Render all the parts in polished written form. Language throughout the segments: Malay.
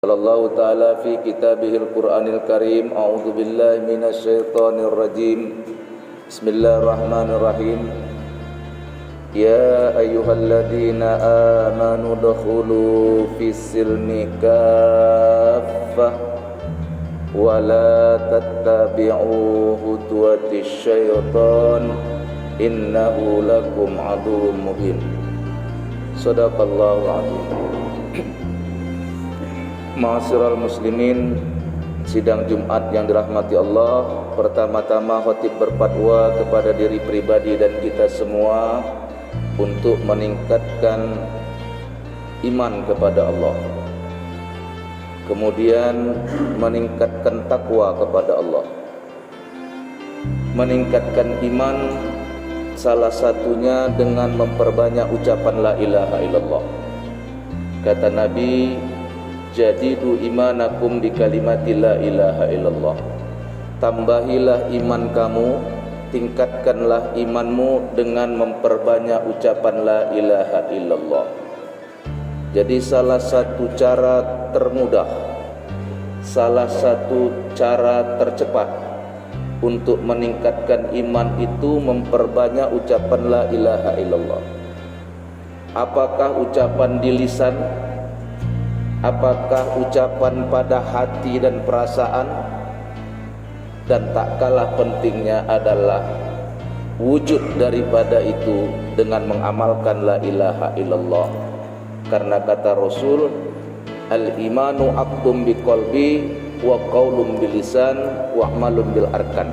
Allahu Ta'ala fi kitabihil Qur'anil Karim. A'udzu billahi minasyaitonir rajim. Bismillahirrahmanirrahim. Ya ayyuhalladzina amanu dukhulu fis silmi kaffah wa la tattabi'u khutuwatis syaitan innahu lakum aduwwum mubin. Shadaqallahul azim. Ma'asyiral muslimin, sidang Jumat yang dirahmati Allah. Pertama-tama khatib berfatwa kepada diri pribadi dan kita semua untuk meningkatkan iman kepada Allah, kemudian meningkatkan takwa kepada Allah. Meningkatkan iman salah satunya dengan memperbanyak ucapan la ilaha illallah. Kata Nabi, jadidu imanakum bi kalimati la ilaha illallah. Tambahilah iman kamu, tingkatkanlah imanmu dengan memperbanyak ucapan la ilaha illallah. Jadi salah satu cara termudah, salah satu cara tercepat untuk meningkatkan iman itu memperbanyak ucapan la ilaha illallah. Apakah ucapan di lisan? Apakah ucapan pada hati dan perasaan? Dan tak kalah pentingnya adalah wujud daripada itu dengan mengamalkan la ilaha illallah. Karena kata Rasul, al-imanu aqdum biqalbi wa qaulun bilisan wa amalun bil arkan.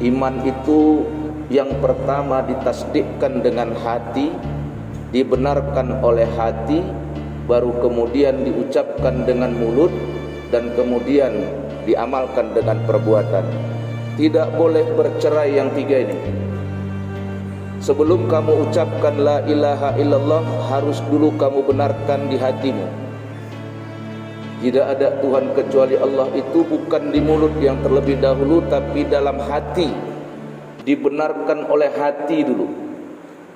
Iman itu yang pertama ditasdikkan dengan hati, dibenarkan oleh hati, baru kemudian diucapkan dengan mulut, dan kemudian diamalkan dengan perbuatan. Tidak boleh bercerai yang tiga ini. Sebelum kamu ucapkan la ilaha illallah, harus dulu kamu benarkan di hatimu, tidak ada Tuhan kecuali Allah. Itu bukan di mulut yang terlebih dahulu, tapi dalam hati. Dibenarkan oleh hati dulu,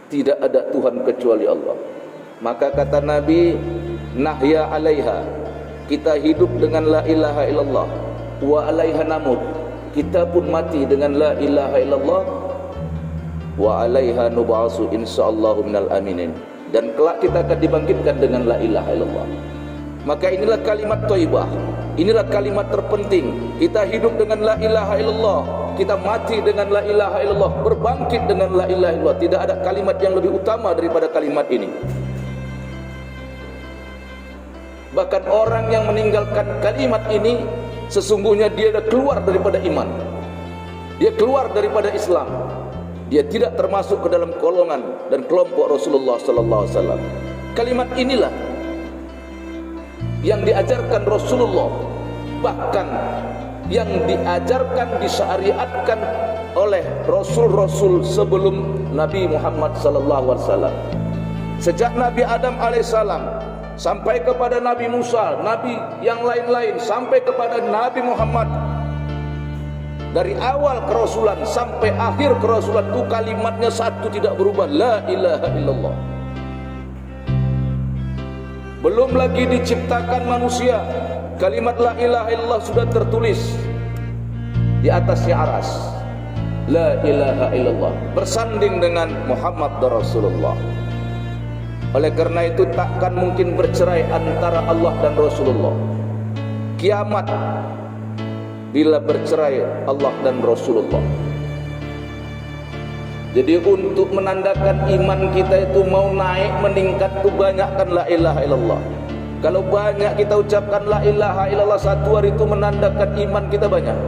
tidak ada Tuhan kecuali Allah. Maka kata Nabi, nahya alaiha, kita hidup dengan la ilaha illallah, wa alaiha namut, kita pun mati dengan la ilaha illallah, wa alaiha nub'asu insyaallahu minal aminin, dan kelak kita akan dibangkitkan dengan la ilaha illallah. Maka inilah kalimat thayyibah, inilah kalimat terpenting. Kita hidup dengan la ilaha illallah, kita mati dengan la ilaha illallah, berbangkit dengan la ilaha illallah. Tidak ada kalimat yang lebih utama daripada kalimat ini. Bahkan orang yang meninggalkan kalimat ini, sesungguhnya dia sudah keluar daripada iman, dia keluar daripada Islam, dia tidak termasuk ke dalam golongan dan kelompok Rasulullah sallallahu alaihi wasallam. Kalimat inilah yang diajarkan Rasulullah, bahkan yang diajarkan, disyariatkan oleh Rasul-Rasul sebelum Nabi Muhammad sallallahu alaihi wasallam. Sejak Nabi Adam alaihissalam sampai kepada Nabi Musa, Nabi yang lain-lain, sampai kepada Nabi Muhammad, dari awal kerasulan sampai akhir kerasulan itu kalimatnya satu, tidak berubah, la ilaha illallah. Belum lagi diciptakan manusia, kalimat la ilaha illallah sudah tertulis di atasnya aras. La ilaha illallah bersanding dengan Muhammad Rasulullah. Oleh karena itu takkan mungkin bercerai antara Allah dan Rasulullah. Kiamat bila bercerai Allah dan Rasulullah. Jadi untuk menandakan iman kita itu mau naik, meningkat, itu banyakkan la ilaha illallah. Kalau banyak kita ucapkan la ilaha illallah satu hari, itu menandakan iman kita banyak,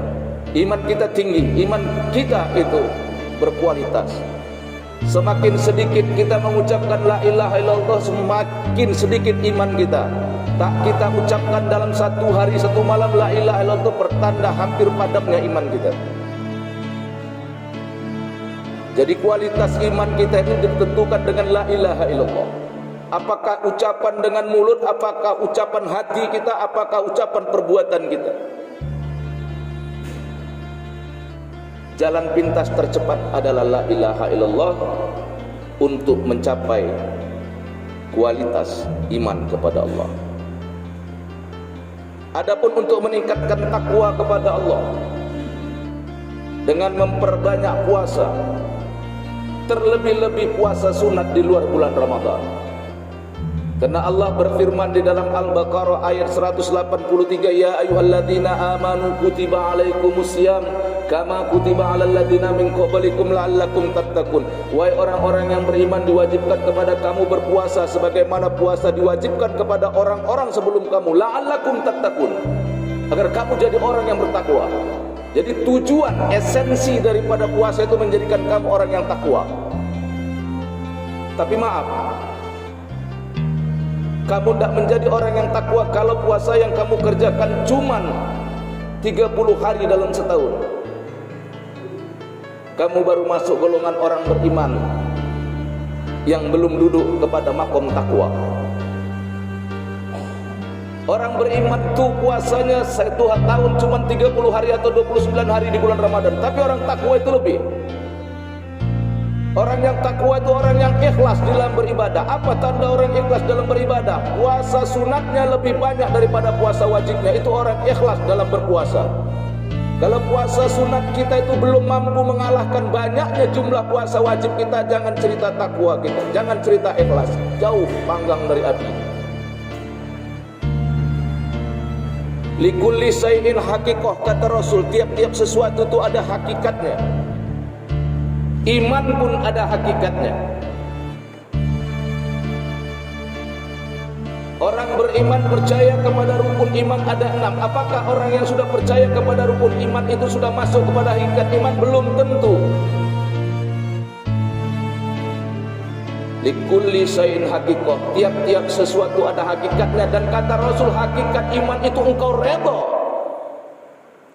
iman kita tinggi, iman kita itu berkualitas. Semakin sedikit kita mengucapkan la ilaha illallah, semakin sedikit iman kita. Tak kita ucapkan dalam satu hari satu malam la ilaha illallah, itu pertanda hampir padamnya iman kita. Jadi kualitas iman kita itu ditentukan dengan la ilaha illallah. Apakah ucapan dengan mulut, apakah ucapan hati kita, apakah ucapan perbuatan kita. Jalan pintas tercepat adalah la ilaha illallah untuk mencapai kualitas iman kepada Allah. Adapun untuk meningkatkan takwa kepada Allah dengan memperbanyak puasa, terlebih-lebih puasa sunat di luar bulan Ramadan. Karena Allah berfirman di dalam Al-Baqarah ayat 183, ya ayyuhalladzina amanu kutiba alaikumusiyam kama kutiba alal ladzina min qablikum la'allakum tattaqun. Wahai orang-orang yang beriman, diwajibkan kepada kamu berpuasa sebagaimana puasa diwajibkan kepada orang-orang sebelum kamu, la'allakum tattaqun, agar kamu jadi orang yang bertakwa. Jadi tujuan esensi daripada puasa itu menjadikan kamu orang yang takwa. Tapi maaf, kamu tidak menjadi orang yang takwa kalau puasa yang kamu kerjakan cuman 30 hari dalam setahun. Kamu baru masuk golongan orang beriman yang belum duduk kepada makom takwa. Orang beriman itu puasanya satu tahun cuma 30 hari atau 29 hari di bulan Ramadan, tapi orang takwa itu lebih. Orang yang takwa itu orang yang ikhlas dalam beribadah. Apa tanda orang ikhlas dalam beribadah? Puasa sunatnya lebih banyak daripada puasa wajibnya. Itu orang ikhlas dalam berpuasa. Kalau puasa sunat kita itu belum mampu mengalahkan banyaknya jumlah puasa wajib kita, jangan cerita takwa kita, jangan cerita ikhlas. Jauh panggang dari api. Likulli syai'in haqiqah, kata Rasul, tiap-tiap sesuatu itu ada hakikatnya. Iman pun ada hakikatnya. Orang beriman percaya kepada rukun iman ada 6. Apakah orang yang sudah percaya kepada rukun iman itu sudah masuk kepada hakikat iman? Belum tentu. Likulli syai'in haqiqah, tiap-tiap sesuatu ada hakikatnya. Dan kata Rasul, hakikat iman itu engkau redha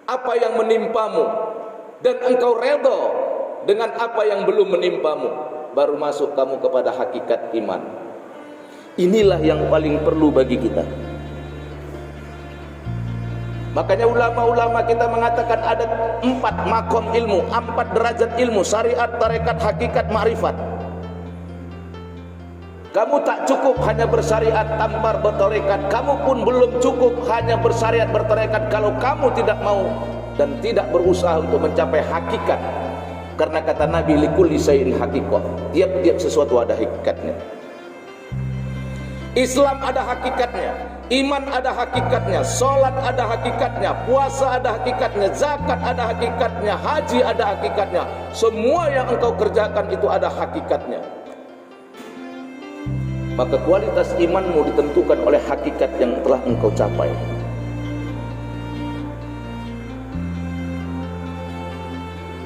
apa yang menimpamu, dan engkau redha dengan apa yang belum menimpamu, baru masuk kamu kepada hakikat iman. Inilah yang paling perlu bagi kita. Makanya ulama-ulama kita mengatakan ada 4 makom ilmu, 4 derajat ilmu: syariat, tarekat, hakikat, ma'rifat. Kamu tak cukup hanya bersyariat tanpa bertarekat. Kamu pun belum cukup hanya bersyariat bertarekat kalau kamu tidak mau dan tidak berusaha untuk mencapai hakikat. Karena kata Nabi, likulli syai'in haqiqah, tiap-tiap sesuatu ada hakikatnya. Islam ada hakikatnya, iman ada hakikatnya, salat ada hakikatnya, puasa ada hakikatnya, zakat ada hakikatnya, haji ada hakikatnya. Semua yang engkau kerjakan itu ada hakikatnya. Maka kualitas imanmu ditentukan oleh hakikat yang telah engkau capai.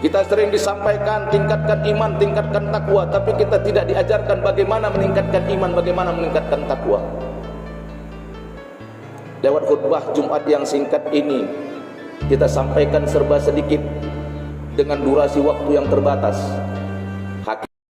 Kita sering disampaikan tingkatkan iman, tingkatkan takwa, tapi kita tidak diajarkan bagaimana meningkatkan iman, bagaimana meningkatkan takwa. Lewat khutbah Jumat yang singkat ini, kita sampaikan serba sedikit dengan durasi waktu yang terbatas.